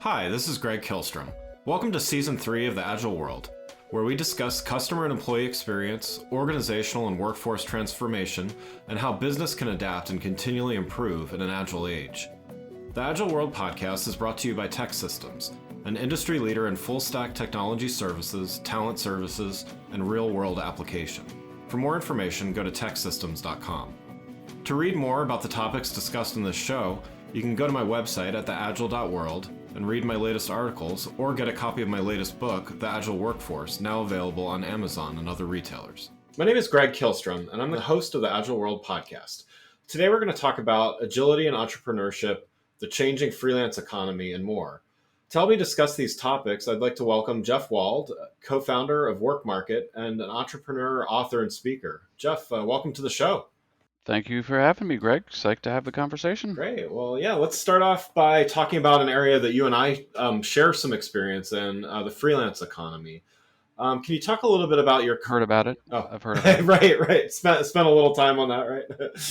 Hi, this is Greg Kilstrom. Welcome to Season 3 of The Agile World, where we discuss customer and employee experience, organizational and workforce transformation, and how business can adapt and continually improve in an agile age. The Agile World podcast is brought to you by TEKsystems, an industry leader in full-stack technology services, talent services, and real-world application. For more information, go to teksystems.com. To read more about the topics discussed in this show, you can go to my website at theagile.world and read my latest articles, or get a copy of my latest book, The Agile Workforce, now available on Amazon and other retailers. My name is Greg Kilstrom, and I'm the host of the Agile World podcast. Today we're going to talk about agility and entrepreneurship, the changing freelance economy, and more. To help me discuss these topics, I'd like to welcome Jeff Wald, co-founder of WorkMarket and an entrepreneur, author, and speaker. Jeff, welcome to the show. Thank you for having me, Greg. Psyched to have the conversation. Great. Well, yeah, let's start off by talking about an area that you and I share some experience in, the freelance economy. Can you talk a little bit about your... Heard about it? Oh, I've heard about it. Right. Spent a little time on that, right?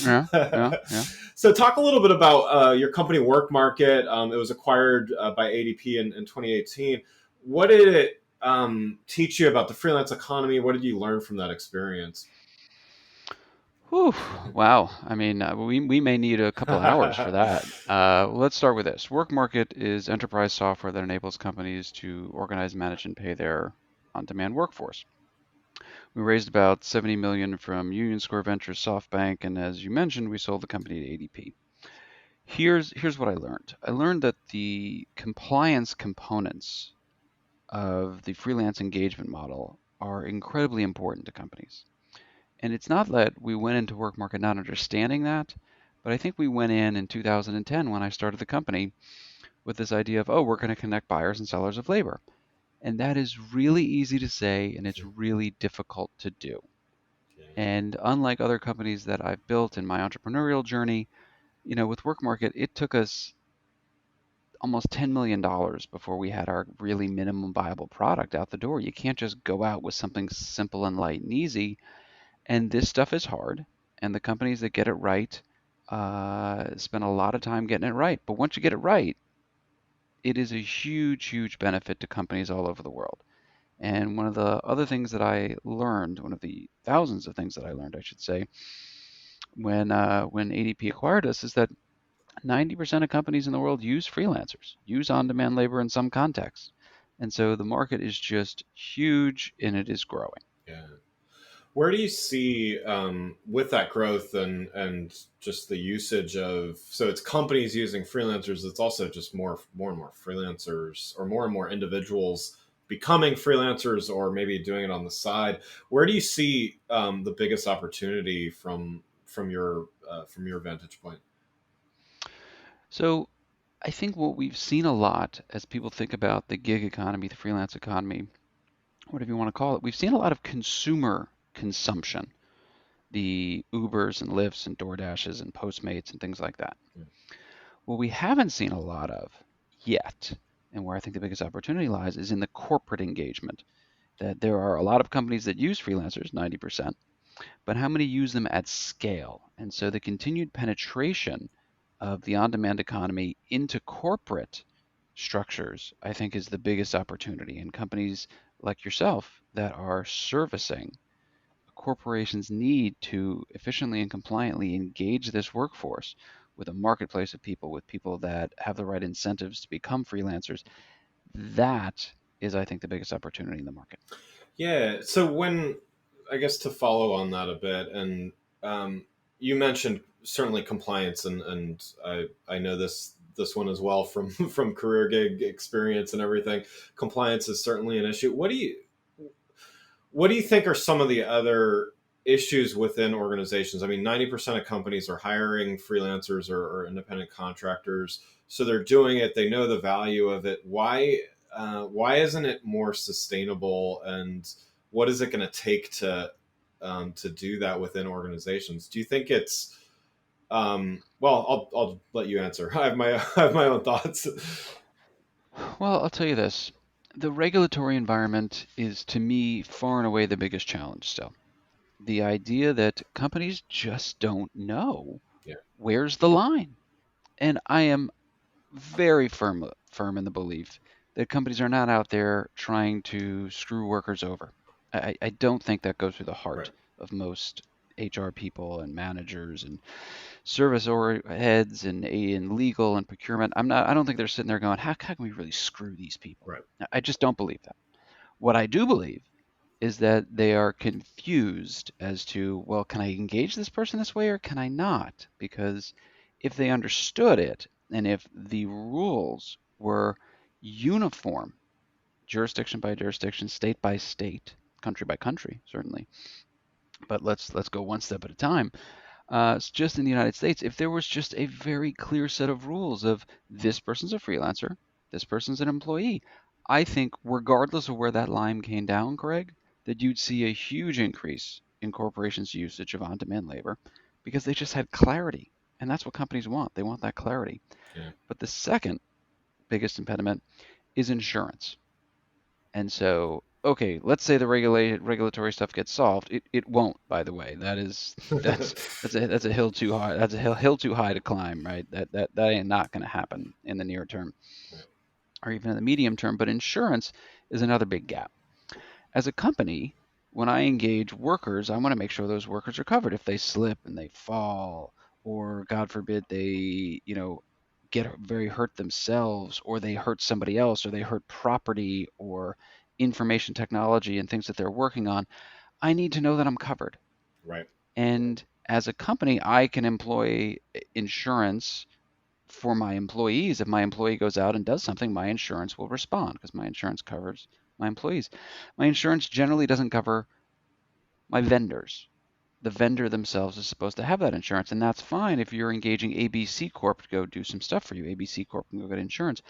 Yeah. So talk a little bit about your company, WorkMarket. It was acquired by ADP in 2018. What did it teach you about the freelance economy? What did you learn from that experience? Whew, wow. I mean, we may need a couple of hours for that. Let's start with this. WorkMarket is enterprise software that enables companies to organize, manage, and pay their on-demand workforce. We raised about 70 million from Union Square Ventures, SoftBank, and as you mentioned, we sold the company to ADP. Here's what I learned. I learned that the compliance components of the freelance engagement model are incredibly important to companies. And it's not that we went into WorkMarket not understanding that, but I think we went in 2010 when I started the company with this idea of, we're going to connect buyers and sellers of labor. And that is really easy to say, and it's really difficult to do. And unlike other companies that I've built in my entrepreneurial journey, with WorkMarket, it took us almost $10 million before we had our really minimum viable product out the door. You can't just go out with something simple and light and easy. And this stuff is hard, and the companies that get it right spend a lot of time getting it right. But once you get it right, it is a huge, huge benefit to companies all over the world. And one of the other things that I learned, one of the thousands of things that I learned, I should say, when ADP acquired us, is that 90% of companies in the world use freelancers, use on-demand labor in some context. And so the market is just huge, and it is growing. Yeah. Where do you see with that growth and just the usage of, so it's companies using freelancers, it's also just more and more freelancers or more individuals becoming freelancers or maybe doing it on the side. Where do you see the biggest opportunity from your vantage point? So I think what we've seen a lot as people think about the gig economy, the freelance economy, whatever you want to call it, we've seen a lot of consumer consumption, the Ubers and Lyfts and DoorDashes and Postmates and things like that. Yeah. What we haven't seen a lot of yet, and where I think the biggest opportunity lies, is in the corporate engagement. That there are a lot of companies that use freelancers, 90%, but how many use them at scale? And so the continued penetration of the on-demand economy into corporate structures, I think, is the biggest opportunity. And companies like yourself that are servicing corporations need to efficiently and compliantly engage this workforce with a marketplace of people, with people that have the right incentives to become freelancers. That is, I think, the biggest opportunity in the market. Yeah. So I guess to follow on that a bit, and you mentioned certainly compliance, and I know this one as well from career gig experience and everything. Compliance is certainly an issue. What do you think are some of the other issues within organizations? I mean, 90% of companies are hiring freelancers or independent contractors, so they're doing it. They know the value of it. Why isn't it more sustainable? And what is it going to take to do that within organizations? Do you think it's well, I'll let you answer. I have my own thoughts. Well, I'll tell you this. The regulatory environment is, to me, far and away the biggest challenge still. The idea that companies just don't know where's the line. And I am very firmly firm in the belief that companies are not out there trying to screw workers over. I don't think that goes through the Right. heart of most HR people and managers and service or heads and in legal and procurement. I don't think they're sitting there going, how can we really screw these people? Right. I just don't believe that. What I do believe is that they are confused as to, well, can I engage this person this way or can I not? Because if they understood it and if the rules were uniform, jurisdiction by jurisdiction, state by state, country by country, certainly, but let's go one step at a time. Just in the United States, if there was just a very clear set of rules of this person's a freelancer, this person's an employee, I think regardless of where that line came down, Greg, that you'd see a huge increase in corporations' usage of on-demand labor because they just had clarity. And that's what companies want. They want that clarity. Yeah. But the second biggest impediment is insurance. And so, okay, let's say the regulatory stuff gets solved. It won't, by the way. That's a hill too high. That's a hill too high to climb, right? That ain't not going to happen in the near term Right. or even in the medium term. But insurance is another big gap. As a company, when I engage workers, I want to make sure those workers are covered if they slip and they fall, or God forbid they, get very hurt themselves, or they hurt somebody else, or they hurt property or information technology and things that they're working on. I need to know that I'm covered. Right. And as a company, I can employ insurance for my employees. If my employee goes out and does something, my insurance will respond because my insurance covers my employees. My insurance generally doesn't cover my vendors. The vendor themselves is supposed to have that insurance, and that's fine if you're engaging ABC Corp to go do some stuff for you. ABC Corp can go get insurance.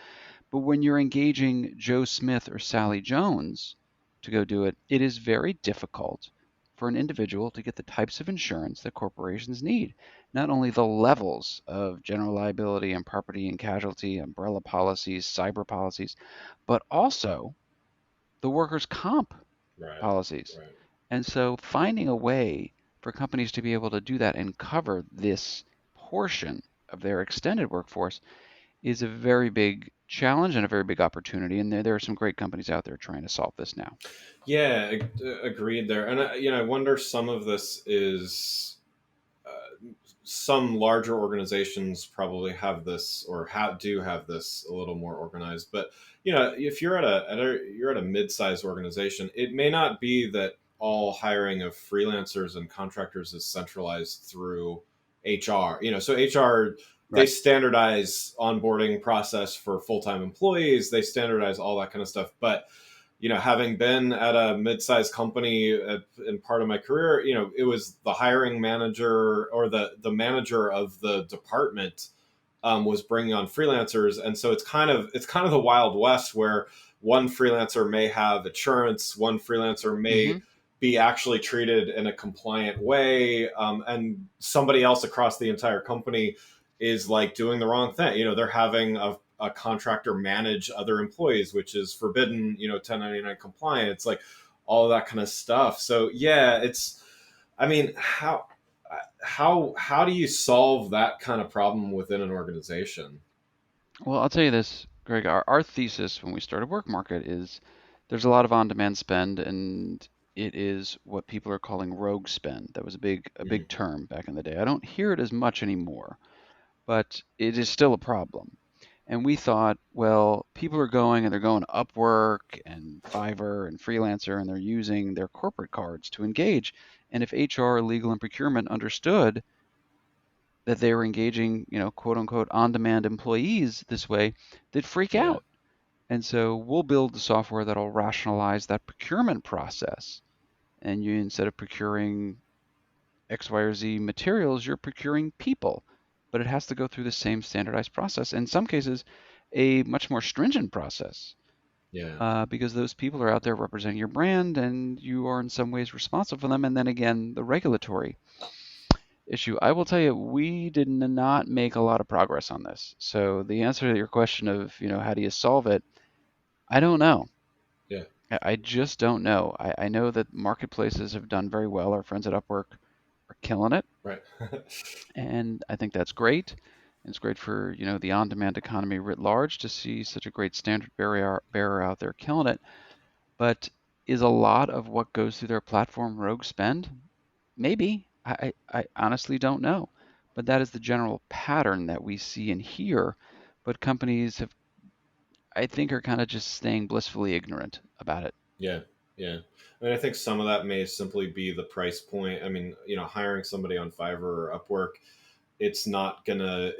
But when you're engaging Joe Smith or Sally Jones to go do it, it is very difficult for an individual to get the types of insurance that corporations need. Not only the levels of general liability and property and casualty, umbrella policies, cyber policies, but also the workers' comp Right. policies. Right. And so finding a way for companies to be able to do that and cover this portion of their extended workforce is a very big challenge and a very big opportunity. And there are some great companies out there trying to solve this now. Yeah, agreed there. And I wonder some of this is some larger organizations probably have this or do have this a little more organized. But if you're you're at a mid-sized organization, it may not be that all hiring of freelancers and contractors is centralized through HR. So HR, they Right. standardize onboarding process for full-time employees. They standardize all that kind of stuff. But having been at a mid-sized company in part of my career, it was the hiring manager or the manager of the department was bringing on freelancers, and so it's kind of the Wild West where one freelancer may have insurance, one freelancer may Mm-hmm. be actually treated in a compliant way, and somebody else across the entire company is like doing the wrong thing. They're having a contractor manage other employees, which is forbidden, 1099 compliant. It's like all of that kind of stuff. So yeah, I mean, how do you solve that kind of problem within an organization? Well, I'll tell you this, Greg, our thesis when we started WorkMarket is there's a lot of on-demand spend, and it is what people are calling rogue spend. That was a Mm. big term back in the day. I don't hear it as much anymore, but it is still a problem. And we thought, well, people are going and they're going to Upwork and Fiverr and Freelancer and they're using their corporate cards to engage. And if HR, legal, and procurement understood that they were engaging, quote unquote, on demand employees this way, they'd freak Yeah. out. And so we'll build the software that'll rationalize that procurement process. And you, instead of procuring X, Y, or Z materials, you're procuring people. But it has to go through the same standardized process. In some cases, a much more stringent process Yeah. because those people are out there representing your brand and you are in some ways responsible for them. And then again, the regulatory issue. I will tell you, we did not make a lot of progress on this. So the answer to your question of, how do you solve it? I don't know. Yeah. I just don't know. I know that marketplaces have done very well. Our friends at Upwork are killing it, Right. and I think that's great. It's great for, the on-demand economy writ large to see such a great standard bearer out there killing it. But is a lot of what goes through their platform rogue spend? Maybe. I honestly don't know. But that is the general pattern that we see and hear. But companies have, I think, are kind of just staying blissfully ignorant about it. Yeah, yeah. I mean, I think some of that may simply be the price point. I mean, hiring somebody on Fiverr or Upwork, it's not gonna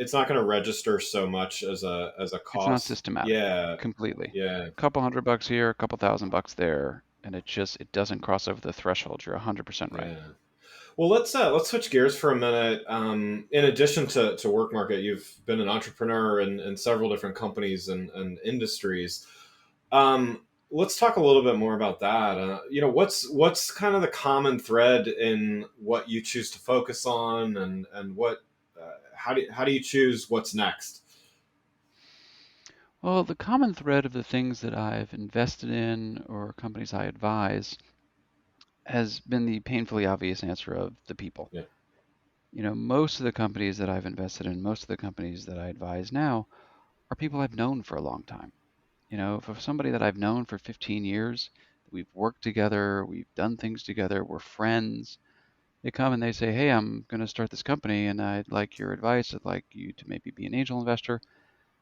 register so much as a It's not cost. systematic, Yeah, completely. yeah, A couple $100 here, a couple $1,000 there, and it doesn't cross over the threshold. You're 100% right. yeah. Well, let's switch gears for a minute. In addition to WorkMarket, you've been an entrepreneur in several different companies and industries. Let's talk a little bit more about that. What's kind of the common thread in what you choose to focus on, and how do you choose what's next? Well, the common thread of the things that I've invested in or companies I advise has been the painfully obvious answer of the people. Yeah, Most of the companies that I've invested in, most of the companies that I advise now are people I've known for a long time. For somebody that I've known for 15 years, we've worked together, we've done things together, we're friends. They come and they say, "Hey, I'm going to start this company and I'd like your advice. I'd like you to maybe be an angel investor."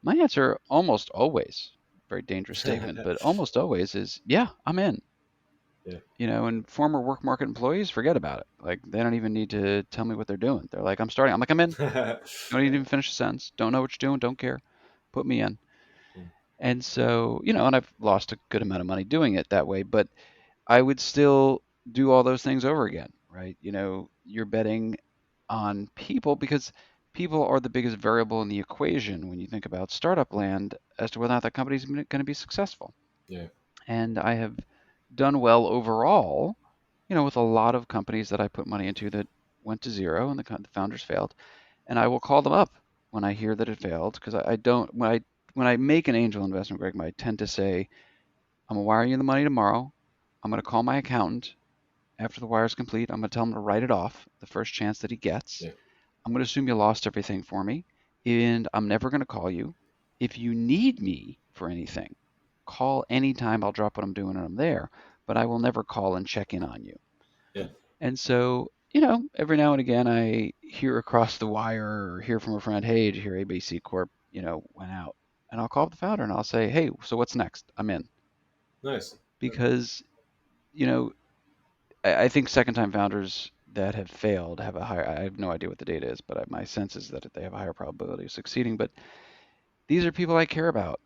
My answer almost always, very dangerous statement, but almost always is, "Yeah, I'm in." yeah, And former work market employees, forget about it. Like they don't even need to tell me what they're doing. They're like, "I'm starting." I'm like, "I'm in." Don't even finish a sentence. Don't know what you're doing. Don't care. Put me in. And so, and I've lost a good amount of money doing it that way, but I would still do all those things over again, right? You're betting on people because people are the biggest variable in the equation when you think about startup land as to whether or not that company is going to be successful. yeah, And I have done well overall, with a lot of companies that I put money into that went to zero and the founders failed. And I will call them up when I hear that it failed because I don't when I make an angel investment, Greg, I tend to say, "I'm gonna wire you the money tomorrow. I'm gonna call my accountant after the wire is complete. I'm gonna tell him to write it off the first chance that he gets. yeah, I'm gonna assume you lost everything for me, and I'm never gonna call you. If you need me for anything, call anytime. I'll drop what I'm doing and I'm there, but I will never call and check in on you." yeah, And so, every now and again I hear across the wire or hear from a friend, "Hey, did you hear ABC Corp, went out?" And I'll call up the founder and I'll say, "Hey, so what's next? I'm in." nice. Because, you know, I think second time founders that have failed have a higher, I have no idea what the data is, but my sense is that they have a higher probability of succeeding. But these are people I care about.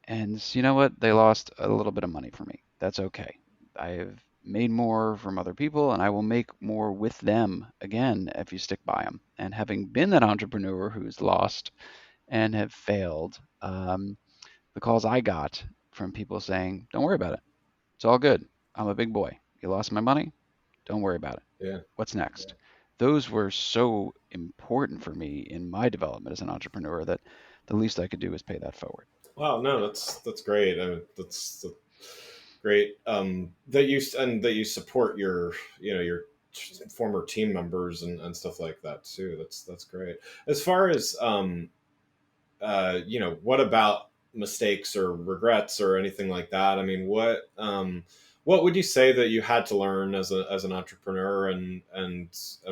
And you know what? They lost a little bit of money for me. That's okay. I have made more from other people and I will make more with them again if you stick by them. And having been that entrepreneur who's lost and have failed, the calls I got from people saying, "Don't worry about it. It's all good. I'm a big boy. You lost my money. Don't worry about it. Yeah. What's next?" Those were so important for me in my development as an entrepreneur that the least I could do is pay that forward. Wow, no, that's great. I mean, that's great. That you support your former team members and stuff like that too. That's great. As far as what about mistakes or regrets or anything like that? I mean, what would you say that you had to learn as an entrepreneur, and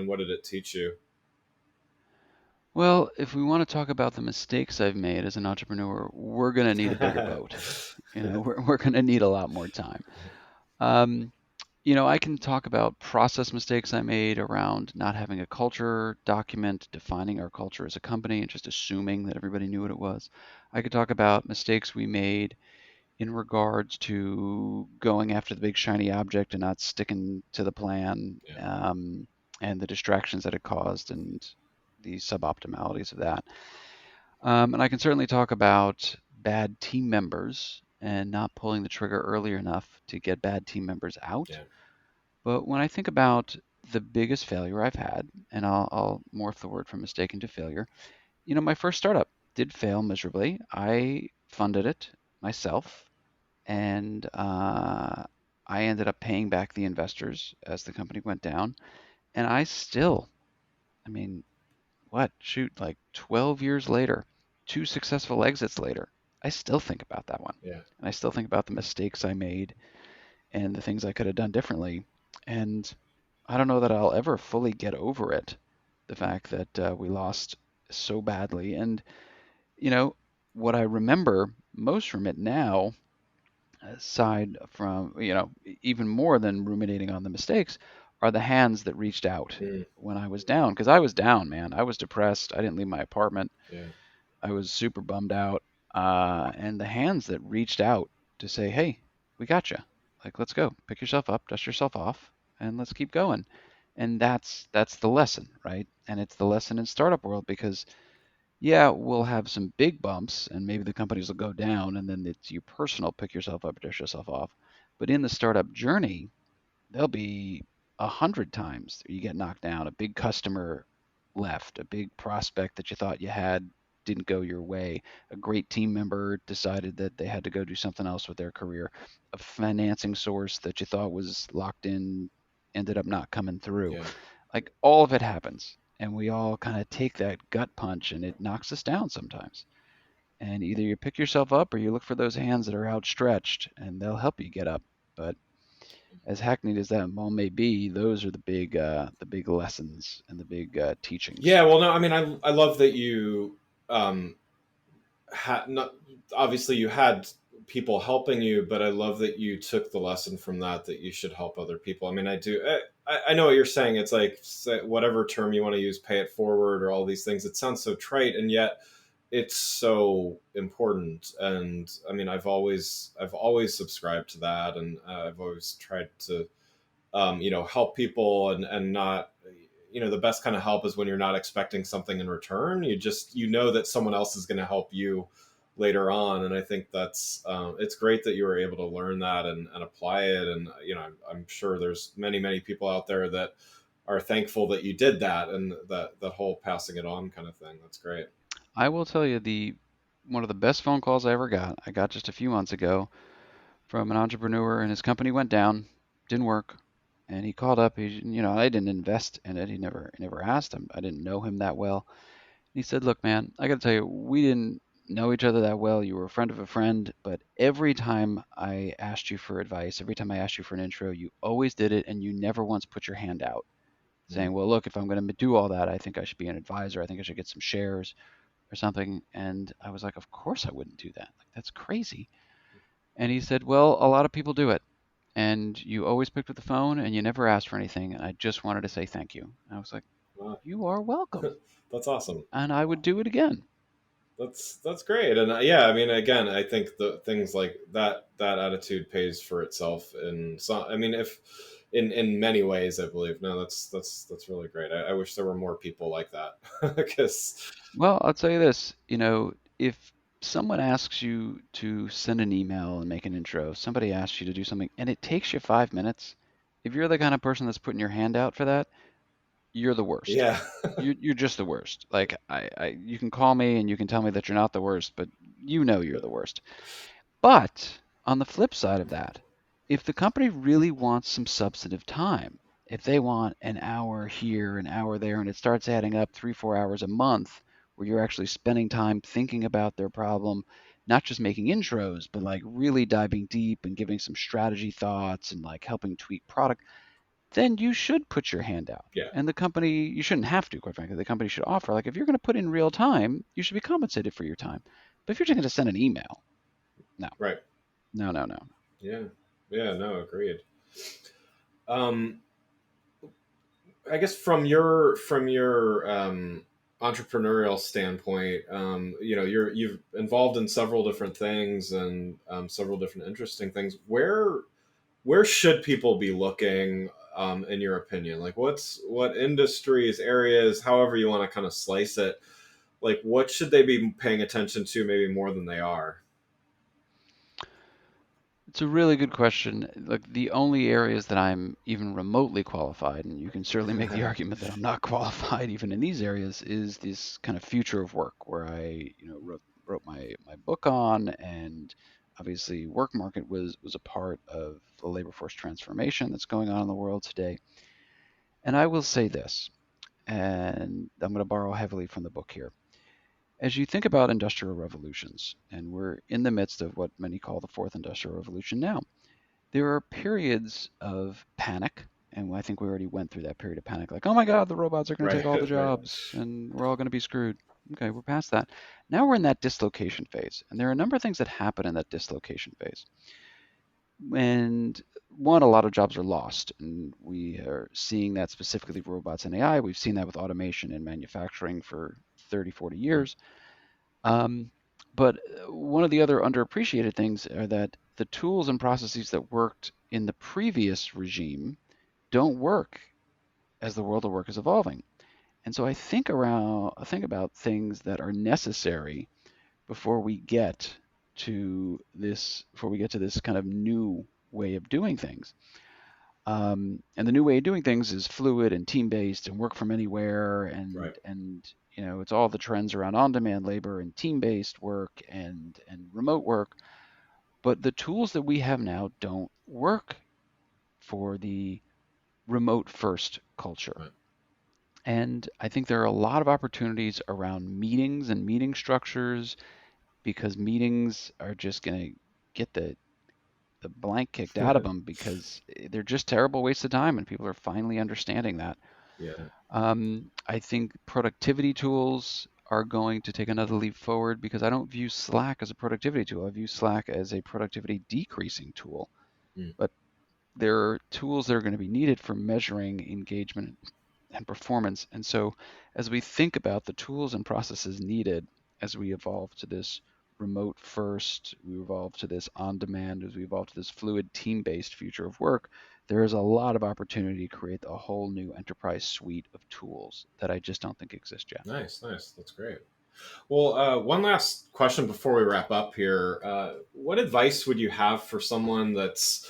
what did it teach you? Well, if we want to talk about the mistakes I've made as an entrepreneur, we're going to need a bigger boat. We're going to need a lot more time. Um, I can talk about process mistakes I made around not having a culture document, defining our culture as a company, and just assuming that everybody knew what it was. I could talk about mistakes we made in regards to going after the big shiny object and not sticking to the plan, Yeah, and the distractions that it caused and the suboptimalities of that. And I can certainly talk about bad team members and not pulling the trigger early enough to get bad team members out. yeah, But when I think about the biggest failure I've had, and I'll morph the word from mistake into failure, my first startup did fail miserably. I funded it myself, and I ended up paying back the investors as the company went down. And I still, I mean, like 12 years later, two successful exits later, I still think about that one. Yeah. And I still think about the mistakes I made and the things I could have done differently. And I don't know that I'll ever fully get over it, the fact that we lost so badly. And, you know, what I remember most from it now, aside from, even more than ruminating on the mistakes, are the hands that reached out Mm, when I was down. Because I was down, man. I was depressed. I didn't leave my apartment. yeah. I was super bummed out. And the hands that reached out to say, hey, we got you. Like, let's go. Pick yourself up, dust yourself off, and let's keep going. And that's the lesson, right? And it's the lesson in startup world because yeah, we'll have some big bumps and maybe the companies will go down and then it's you personal pick yourself up, dust yourself off. But in the startup journey, there'll be 100 times you get knocked down. A big customer left, a big prospect that you thought you had didn't go your way, a great team member decided that they had to go do something else with their career, a financing source that you thought was locked in ended up not coming through. Yeah. Like all of it happens. And we all kind of take that gut punch and it knocks us down sometimes. And either you pick yourself up or you look for those hands that are outstretched and they'll help you get up. But as hackneyed as that all may be, those are the big lessons and the big teachings. Yeah. Well, no, I mean, I love that you um, had not, obviously you had people helping you, but I love that you took the lesson from that, that you should help other people. I mean, I do. I know what you're saying. It's like whatever term you want to use, pay it forward or all these things. It sounds so trite, and yet it's so important. And I mean, I've always subscribed to that, and I've always tried to help people, and not, the best kind of help is when you're not expecting something in return. You know that someone else is going to help you later on. And I think that's it's great that you were able to learn that, and apply it. And I'm sure there's many people out there that are thankful that you did that, and that whole passing it on kind of thing. That's great. I will tell you the one of the best phone calls I got just a few months ago from an entrepreneur and his company went down, didn't work. And he called up, I didn't invest in it. He never asked him. I didn't know him that well. He said, "Look, man, I got to tell you, we didn't know each other that well. You were a friend of a friend, but every time I asked you for advice, every time I asked you for an intro, you always did it, and you never once put your hand out, Mm. saying, 'Well, look, if I'm going to do all that, I think I should be an advisor. I think I should get some shares or something.'" And I was like, "Of course I wouldn't do that. Like that's crazy." And he said, "Well, a lot of people do it, and you always picked up the phone, and you never asked for anything, and I just wanted to say thank you." And I was like, Wow. "You are welcome," That's awesome. and I would do it again. That's great. And yeah, I mean, again, I think the things like that attitude pays for itself. And so, I mean, if in many ways, I believe. No, that's really great. I wish there were more people like that because Well, I'll tell you this, if someone asks you to send an email and make an intro, if somebody asks you to do something and it takes you 5 minutes, if you're the kind of person that's putting your hand out for that, you're the worst. yeah, You're just the worst. Like you can call me and you can tell me that you're not the worst, but you know you're the worst. But on the flip side of that, if the company really wants some substantive time, if they want an hour here, an hour there, and it starts adding up 3, 4 hours a month where you're actually spending time thinking about their problem, not just making intros, but like really diving deep and giving some strategy thoughts and like helping tweak product, then you should put your hand out. yeah, And the company, you shouldn't have to, quite frankly. The company should offer, like, if you're going to put in real time, you should be compensated for your time. But if you're just going to send an email, no, right, no, no, no. yeah, yeah. No, agreed. Um, I guess from your entrepreneurial standpoint, you've involved in several different things, and several different interesting things. Where should people be looking, in your opinion? Like, what industries, areas, however you want to kind of slice it, like what should they be paying attention to maybe more than they are? It's a really good question. Like the only areas that I'm even remotely qualified, and you can certainly make the argument that I'm not qualified even in these areas, is this kind of future of work where I, wrote my book on, and obviously WorkMarket was a part of the labor force transformation that's going on in the world today. And I will say this. and I'm going to borrow heavily from the book here. As you think about industrial revolutions, and we're in the midst of what many call the fourth industrial revolution now, there are periods of panic. And I think we already went through that period of panic, like, oh my God, the robots are going to Right. take all the Right. jobs and we're all going to be screwed. Okay, we're past that. Now we're in that dislocation phase. And there are a number of things that happen in that dislocation phase. And one, a lot of jobs are lost. And we are seeing that specifically with robots and AI. We've seen that with automation in manufacturing for 30, 40 Mm. years. Um, but one of the other underappreciated things are that the tools and processes that worked in the previous regime don't work as the world of work is evolving. And so I think about things that are necessary before we get to this kind of new way of doing things. And the new way of doing things is fluid and team-based and work from anywhere, Right. and it's all the trends around on-demand labor and team-based work and remote work. But the tools that we have now don't work for the remote first culture. Right. And I think there are a lot of opportunities around meetings and meeting structures, because meetings are just going to get the blank kicked out of them because they're just terrible waste of time, and people are finally understanding that. Yeah. I think productivity tools are going to take another leap forward, because I don't view Slack as a productivity tool. I view Slack as a productivity decreasing tool. Mm. But there are tools that are going to be needed for measuring engagement and performance. And so, as we think about the tools and processes needed as we evolve to this remote first, we evolve to this on demand, as we evolve to this fluid team based future of work, there is a lot of opportunity to create a whole new enterprise suite of tools that I just don't think exist yet. Nice. Nice. That's great. Well, one last question before we wrap up here. What advice would you have for someone that's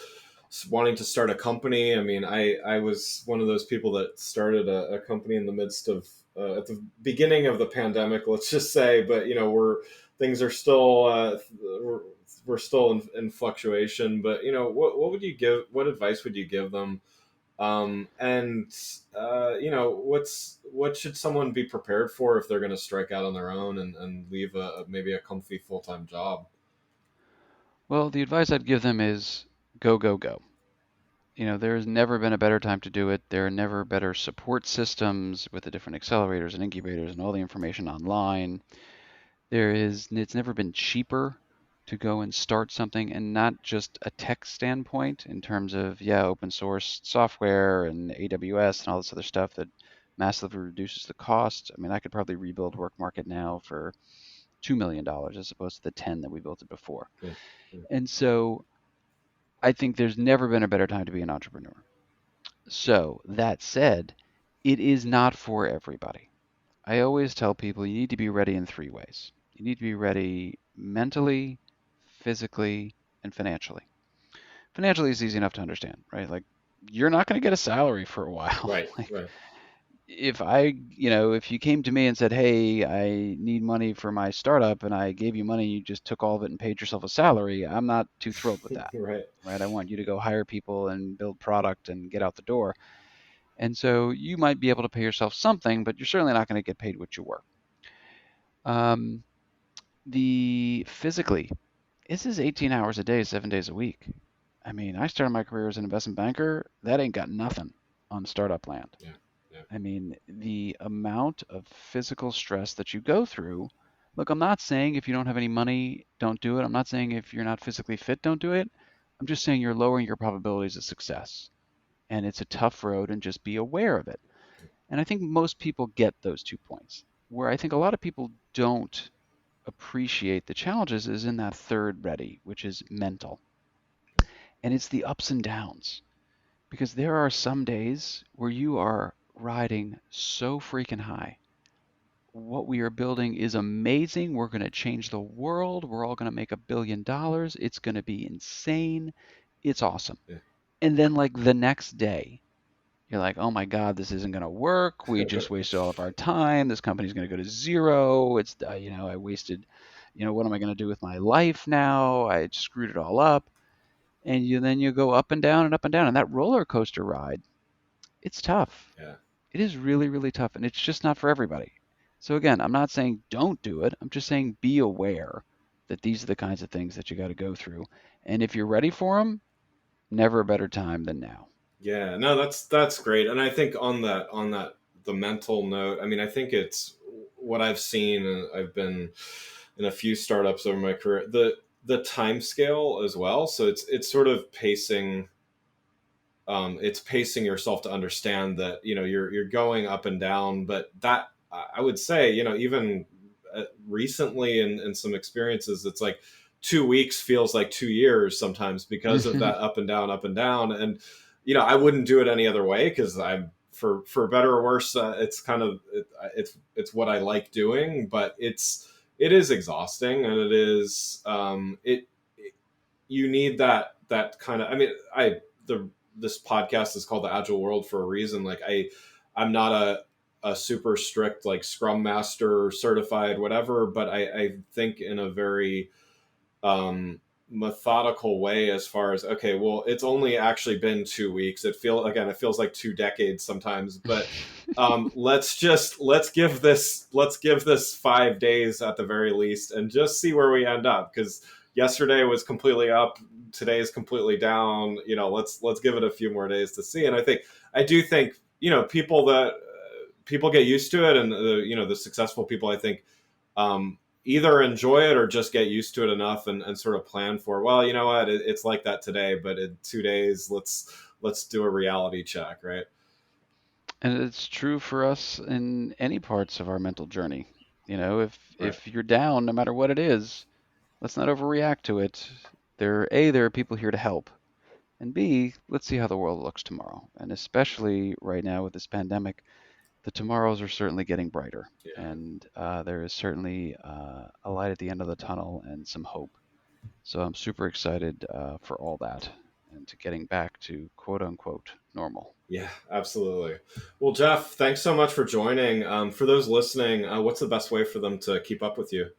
wanting to start a company? I mean, I was one of those people that started a company in the midst of at the beginning of the pandemic, let's just say, but things are still we're still in fluctuation. But what would you give? What advice would you give them? And what should someone be prepared for if they're going to strike out on their own and leave maybe a comfy full-time job? Well, the advice I'd give them is go, go, go. There's never been a better time to do it. There are never better support systems with the different accelerators and incubators and all the information online. It's never been cheaper to go and start something, and not just a tech standpoint in terms of, yeah, open source software and AWS and all this other stuff that massively reduces the cost. I mean, I could probably rebuild WorkMarket now for $2 million as opposed to the 10 that we built it before. Yeah, yeah. And so I think there's never been a better time to be an entrepreneur. So that said, it is not for everybody. I always tell people you need to be ready in three ways. You need to be ready mentally, physically, and financially. Financially is easy enough to understand, right? Like, you're not going to get a salary for a while. Right, Like, right. if you came to me and said, "Hey, I need money for my startup," and I gave you money, you just took all of it and paid yourself a salary, I'm not too thrilled with that, Right. right? I want you to go hire people and build product and get out the door. And so you might be able to pay yourself something, but you're certainly not going to get paid what you work. Um, the physically, this is 18 hours a day, 7 days a week. I mean, I started my career as an investment banker. That ain't got nothing on startup land. Yeah, yeah. I mean, the amount of physical stress that you go through. Look, I'm not saying if you don't have any money, don't do it. I'm not saying if you're not physically fit, don't do it. I'm just saying you're lowering your probabilities of success. And it's a tough road, and just be aware of it. And I think most people get those 2 points. Where I think a lot of people don't appreciate the challenges is in that third ready, which is mental. And it's the ups and downs. Because there are some days where you are riding so freaking high. What we are building is amazing. We're going to change the world. We're all going to make $1 billion. It's going to be insane. It's awesome. Yeah. And then, like, the next day, you're like, oh my God, this isn't going to work. We just wasted all of our time. This company's going to go to zero. I wasted, what am I going to do with my life now? I screwed it all up. And then you go up and down and up and down. And that roller coaster ride, it's tough. Yeah. it is really, really tough, and it's just not for everybody. So again, I'm not saying don't do it. I'm just saying be aware that these are the kinds of things that you got to go through. And if you're ready for them, never a better time than now. Yeah, no, that's great. And I think on that the mental note, I mean, I think it's what I've seen. And I've been in a few startups over my career. The time scale as well. So it's sort of pacing. It's pacing yourself to understand that you're going up and down, but that I would say even recently in some experiences, it's like 2 weeks feels like 2 years sometimes because of that up and down, and I wouldn't do it any other way because I'm for better or worse, it's kind of it's what I like doing, but it is exhausting, and it is you need that kind of, I mean, this podcast is called The Agile World for a reason. Like I'm not a super strict like Scrum Master certified whatever, but I think in a very methodical way as far as, okay, well, it's only actually been 2 weeks. It feels like 2 decades sometimes, but let's give this 5 days at the very least and just see where we end up, because yesterday was completely up, today is completely down. Let's give it a few more days to see. And I do think people get used to it, and the successful people, I think, either enjoy it or just get used to it enough and sort of plan for, well, you know what, it's like that today, but in 2 days, let's do a reality check, right? And it's true for us in any parts of our mental journey. If Right. you're down, no matter what it is, let's not overreact to it. There are people here to help. And B, let's see how the world looks tomorrow. And especially right now with this pandemic, the tomorrows are certainly getting brighter. Yeah. And there is certainly a light at the end of the tunnel and some hope. So I'm super excited for all that and to getting back to quote unquote normal. Yeah, absolutely. Well, Jeff, thanks so much for joining. For those listening, what's the best way for them to keep up with you?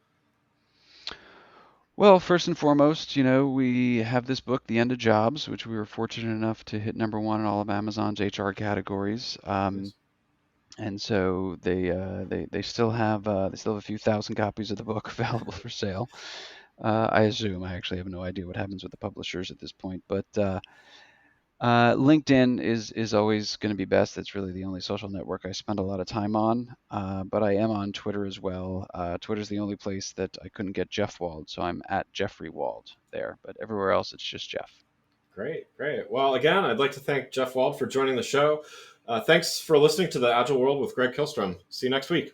Well, first and foremost, we have this book, The End of Jobs, which we were fortunate enough to hit #1 in all of Amazon's HR categories. Nice. And so they still have a few thousand copies of the book available for sale. I assume. I actually have no idea what happens with the publishers at this point, but LinkedIn is always going to be best. It's really the only social network I spend a lot of time on, but I am on Twitter as well. Twitter's the only place that I couldn't get Jeff Wald, so I'm at Jeffrey Wald there. But everywhere else, it's just Jeff. Great. Well, again, I'd like to thank Jeff Wald for joining the show. Thanks for listening to The Agile World with Greg Kilstrom. See you next week.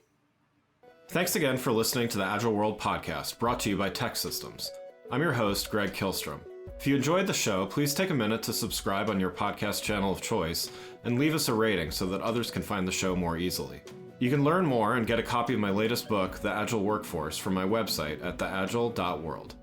Thanks again for listening to the Agile World podcast, brought to you by Tech Systems. I'm your host, Greg Kilstrom. If you enjoyed the show, please take a minute to subscribe on your podcast channel of choice and leave us a rating so that others can find the show more easily. You can learn more and get a copy of my latest book, The Agile Workforce, from my website at theagile.world.